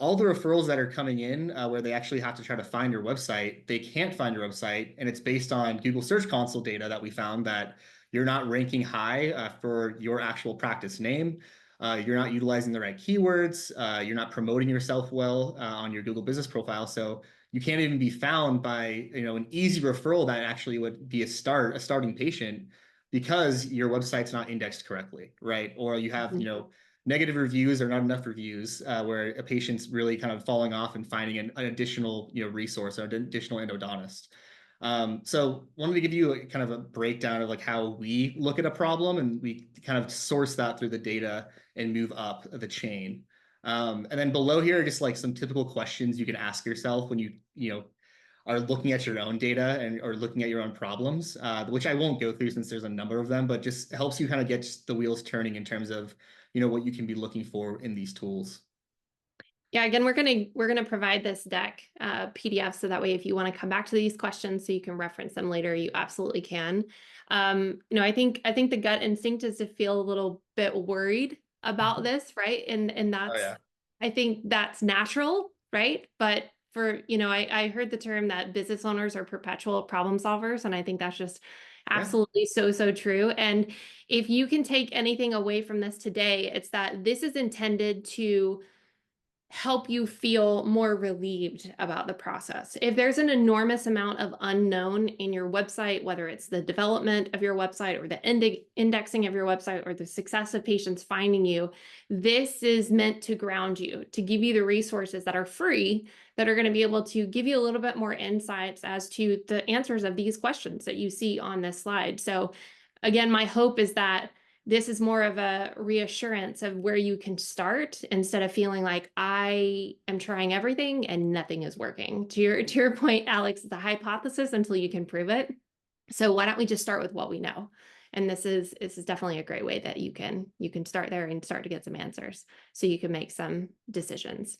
all the referrals that are coming in where they actually have to try to find your website, they can't find your website. And it's based on Google Search Console data that we found that you're not ranking high for your actual practice name. You're not utilizing the right keywords. You're not promoting yourself well on your Google Business Profile. So you can't even be found by an easy referral that actually would be a starting patient, because your website's not indexed correctly, right? Or you have negative reviews or not enough reviews where a patient's really kind of falling off and finding an additional resource or an additional endodontist. So wanted to give you kind of a breakdown of like how we look at a problem, and we kind of source that through the data and move up the chain. And then below here are just like some typical questions you can ask yourself when you are looking at your own data and or looking at your own problems, which I won't go through since there's a number of them, but just helps you kind of get the wheels turning in terms of, what you can be looking for in these tools. Yeah, again, we're gonna provide this deck PDF so that way if you want to come back to these questions so you can reference them later, you absolutely can. I think the gut instinct is to feel a little bit worried about this, right? And Oh that's yeah. I think that's natural, right? But I heard the term that business owners are perpetual problem solvers, and I think that's just Yeah. absolutely so true. And if you can take anything away from this today, it's that this is intended to help you feel more relieved about the process. If there's an enormous amount of unknown in your website, whether it's the development of your website or the indexing of your website or the success of patients finding you, this is meant to ground you, to give you the resources that are free, that are going to be able to give you a little bit more insights as to the answers of these questions that you see on this slide. So again, my hope is that this is more of a reassurance of where you can start instead of feeling like I am trying everything and nothing is working. To your point, Alex, it's a hypothesis until you can prove it. So why don't we just start with what we know? And this is definitely a great way that you can start there and start to get some answers so you can make some decisions.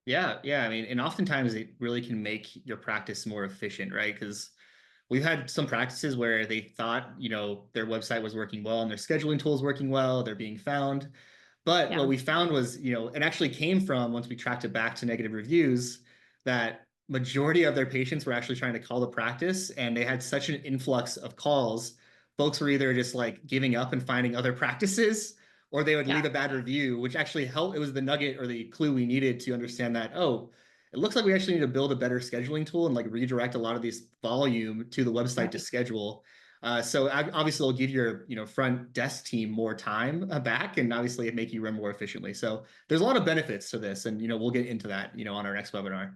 Yeah, yeah. I mean, and oftentimes it really can make your practice more efficient, right? Because we've had some practices where they thought, their website was working well and their scheduling tools working well, they're being found. But what Yeah. we found was, it actually came from once we tracked it back to negative reviews, that majority of their patients were actually trying to call the practice and they had such an influx of calls. Folks were either just like giving up and finding other practices, or they would leave Yeah. a bad review, which actually helped. It was the nugget or the clue we needed to understand that, oh, it looks like we actually need to build a better scheduling tool and like redirect a lot of this volume to the website to Right. schedule. So obviously it'll give your front desk team more time back, and obviously it make you run more efficiently. So there's a lot of benefits to this, and we'll get into that on our next webinar.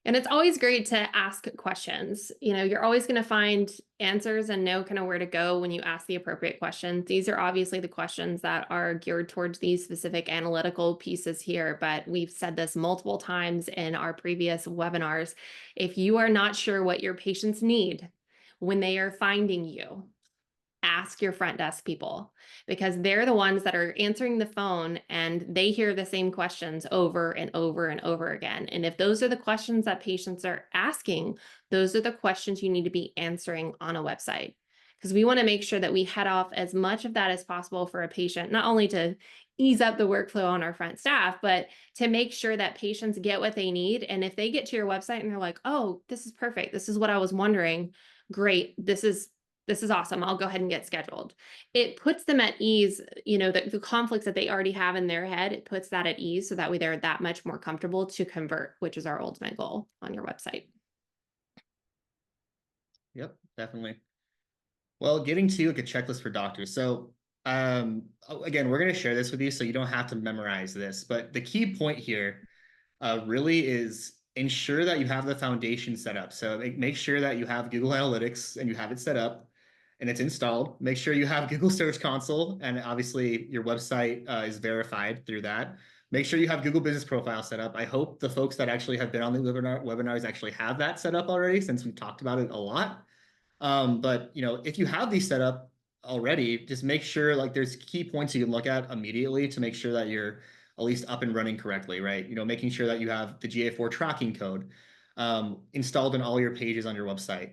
And it's always great to ask questions. You're always going to find answers and know kind of where to go when you ask the appropriate questions. These are obviously the questions that are geared towards these specific analytical pieces here, but we've said this multiple times in our previous webinars. If you are not sure what your patients need when they are finding you, ask your front desk people because they're the ones that are answering the phone and they hear the same questions over and over and over again. And if those are the questions that patients are asking, those are the questions you need to be answering on a website. Because we want to make sure that we head off as much of that as possible for a patient, not only to ease up the workflow on our front staff, but to make sure that patients get what they need. And if they get to your website and they're like, oh, this is perfect, this is what I was wondering, great, this is awesome. I'll go ahead and get scheduled. It puts them at ease, the conflicts that they already have in their head, it puts that at ease so that way they're that much more comfortable to convert, which is our ultimate goal on your website. Yep, definitely. Well, getting to like a checklist for doctors. So, again, we're going to share this with you so you don't have to memorize this. But the key point here really is ensure that you have the foundation set up. So make sure that you have Google Analytics and you have it set up and it's installed. Make sure you have Google Search Console and obviously your website is verified through that. Make sure you have Google Business Profile set up. I hope the folks that actually have been on the webinars actually have that set up already since we've talked about it a lot. But if you have these set up already, just make sure like there's key points you can look at immediately to make sure that you're at least up and running correctly, right? Making sure that you have the GA4 tracking code installed in all your pages on your website.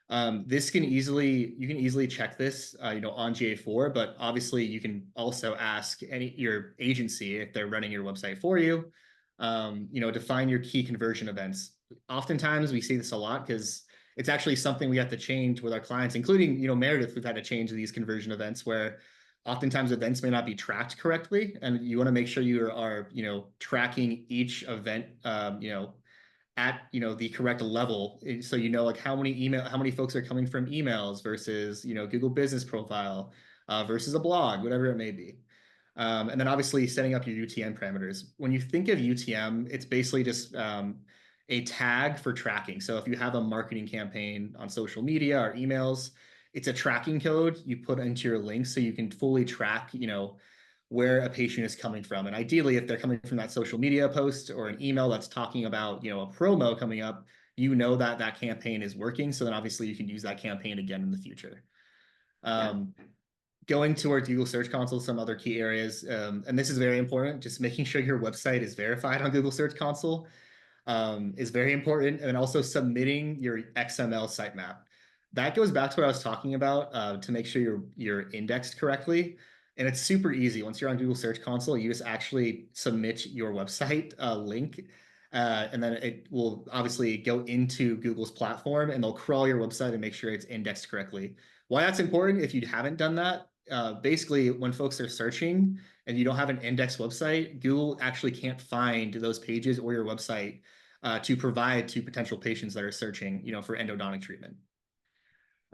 You can easily check this, on GA4, but obviously you can also ask your agency if they're running your website for you, define your key conversion events. Oftentimes we see this a lot because it's actually something we have to change with our clients, including, Meredith, we've had to change these conversion events where oftentimes events may not be tracked correctly. And you want to make sure you are, tracking each event, at, the correct level. So, like how many folks are coming from emails versus, Google Business Profile versus a blog, whatever it may be. And then obviously setting up your UTM parameters. When you think of UTM, it's basically just a tag for tracking. So if you have a marketing campaign on social media or emails, it's a tracking code you put into your links so you can fully track, where a patient is coming from. And ideally, if they're coming from that social media post or an email that's talking about, a promo coming up, you know that that campaign is working. So then obviously you can use that campaign again in the future. Yeah. Um, Going towards Google Search Console, some other key areas, and this is very important, just making sure your website is verified on Google Search Console is very important. And also submitting your XML sitemap. That goes back to what I was talking about to make sure you're indexed correctly. And it's super easy. Once you're on Google Search Console, you just actually submit your website link, and then it will obviously go into Google's platform, and they'll crawl your website and make sure it's indexed correctly. Why that's important, if you haven't done that, basically when folks are searching and you don't have an index website, Google actually can't find those pages or your website to provide to potential patients that are searching, for endodontic treatment.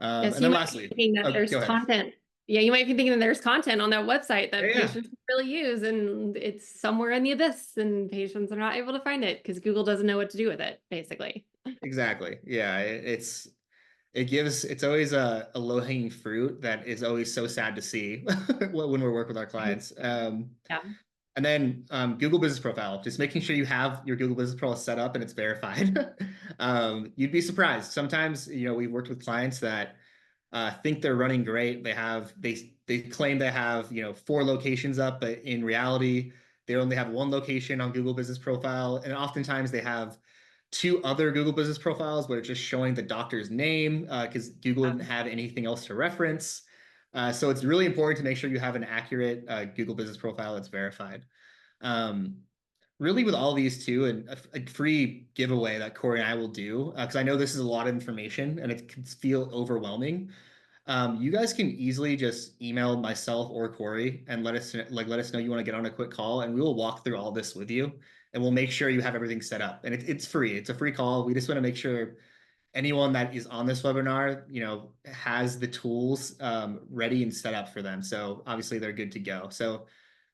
Yes, And you then might be lastly, thinking that oh, there's go ahead. content. Yeah, you might be thinking that there's content on that website Yeah, that yeah, patients can really use, and it's somewhere in the abyss, and patients are not able to find it because Google doesn't know what to do with it, basically. exactly. Yeah, it's always a low-hanging fruit that is always so sad to see when we work with our clients. Yeah. And then Google Business Profile, just making sure you have your Google Business Profile set up and it's verified. You'd be surprised. Sometimes, we've worked with clients that think they're running great. They claim they have 4 locations up, but in reality, they only have 1 location on Google Business Profile, and oftentimes they have 2 other Google Business Profiles where it's just showing the doctor's name because Google didn't have anything else to reference. So it's really important to make sure you have an accurate Google Business Profile that's verified. Um, Really, with all these too, and a free giveaway that Corey and I will do, because I know this is a lot of information and it can feel overwhelming. You guys can easily just email myself or Corey and let us know you want to get on a quick call, and we will walk through all this with you, and we'll make sure you have everything set up. And it's free. It's a free call. We just want to make sure anyone that is on this webinar, has the tools ready and set up for them. So obviously they're good to go. So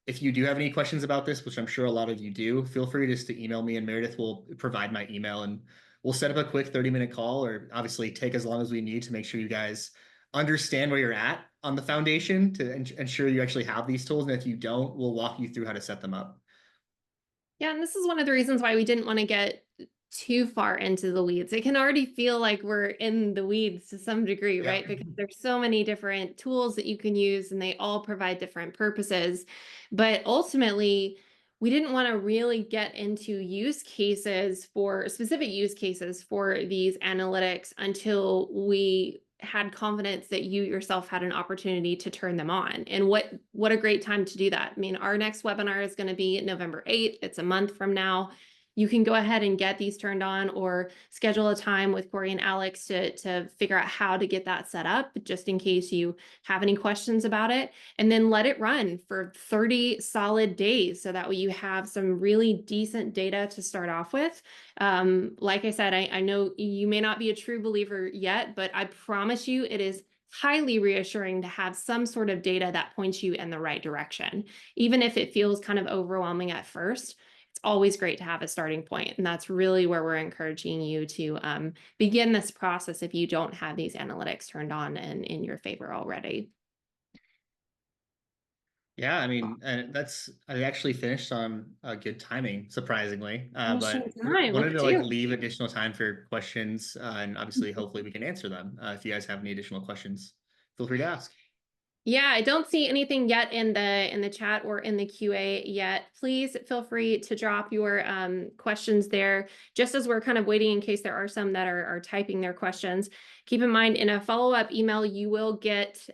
if you do have any questions about this, which I'm sure a lot of you do, feel free just to email me, and Meredith will provide my email, and we'll set up a quick 30-minute call, or obviously take as long as we need to make sure you guys understand where you're at on the foundation to ensure you actually have these tools. And if you don't, we'll walk you through how to set them up. Yeah, and this is one of the reasons why we didn't want to get too far into the weeds. It can already feel like we're in the weeds to some degree, Yeah. right? Because there's so many different tools that you can use and they all provide different purposes. But ultimately, we didn't want to really get into specific use cases for these analytics until we had confidence that you yourself had an opportunity to turn them on. And what a great time to do that. I mean, our next webinar is going to be November 8th. It's a month from now. You can go ahead and get these turned on or schedule a time with Corey and Alex to figure out how to get that set up, just in case you have any questions about it. And then let it run for 30 solid days so that way you have some really decent data to start off with. Like I said, I know you may not be a true believer yet, but I promise you it is highly reassuring to have some sort of data that points you in the right direction. Even if it feels kind of overwhelming at first, it's always great to have a starting point. And that's really where we're encouraging you to begin this process if you don't have these analytics turned on and in your favor already. Yeah, I mean, and I actually finished on good timing, surprisingly. Finishing But time, look wanted at to you. leave additional time for questions, and obviously, hopefully, we can answer them. If you guys have any additional questions, feel free to ask. Yeah, I don't see anything yet in the chat or in the QA yet. Please feel free to drop your questions there. Just as we're kind of waiting in case there are some that are typing their questions. Keep in mind, in a follow-up email, you will get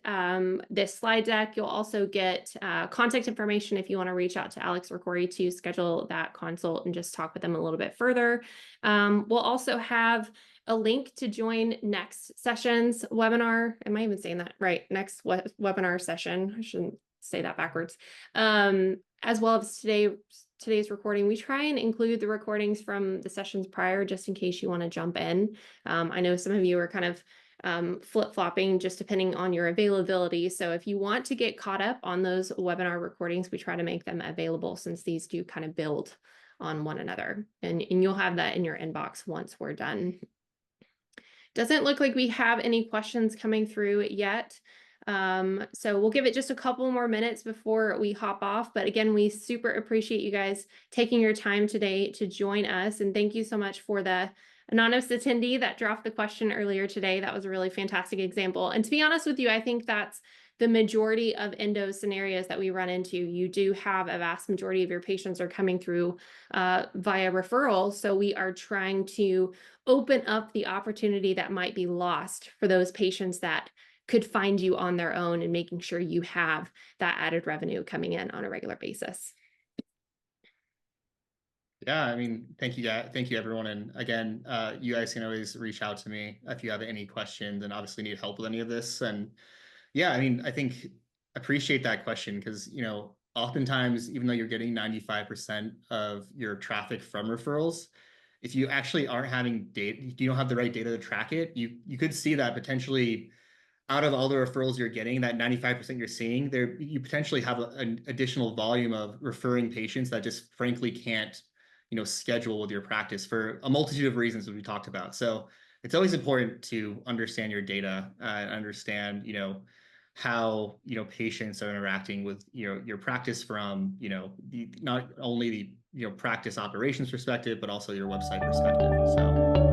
this slide deck. You'll also get contact information if you want to reach out to Alex or Corey to schedule that consult and just talk with them a little bit further. We'll also have a link to join next session's webinar. Am I even saying that right? Next webinar session. I shouldn't say that backwards. As well as today's recording. We try and include the recordings from the sessions prior, just in case you want to jump in. I know some of you are kind of flip-flopping just depending on your availability. So if you want to get caught up on those webinar recordings, we try to make them available since these do kind of build on one another. And you'll have that in your inbox once we're done. Doesn't look like we have any questions coming through yet. So we'll give it just a couple more minutes before we hop off. But again, we super appreciate you guys taking your time today to join us. And thank you so much for the anonymous attendee that dropped the question earlier today, that was a really fantastic example. And to be honest with you, I think that's the majority of endo scenarios that we run into. You do have a vast majority of your patients are coming through via referral. So we are trying to open up the opportunity that might be lost for those patients that could find you on their own, and making sure you have that added revenue coming in on a regular basis. Yeah, I mean, thank you, guys. Thank you, everyone. And again, you guys can always reach out to me if you have any questions and obviously need help with any of this. And yeah, I mean, I think appreciate that question because, oftentimes, even though you're getting 95% of your traffic from referrals, if you actually aren't having data, you don't have the right data to track it, you could see that potentially out of all the referrals you're getting, that 95% you're seeing, there you potentially have an additional volume of referring patients that just frankly can't, schedule with your practice for a multitude of reasons that we talked about. So it's always important to understand your data and understand, how patients are interacting with your practice from not only the practice operations perspective, but also your website perspective. So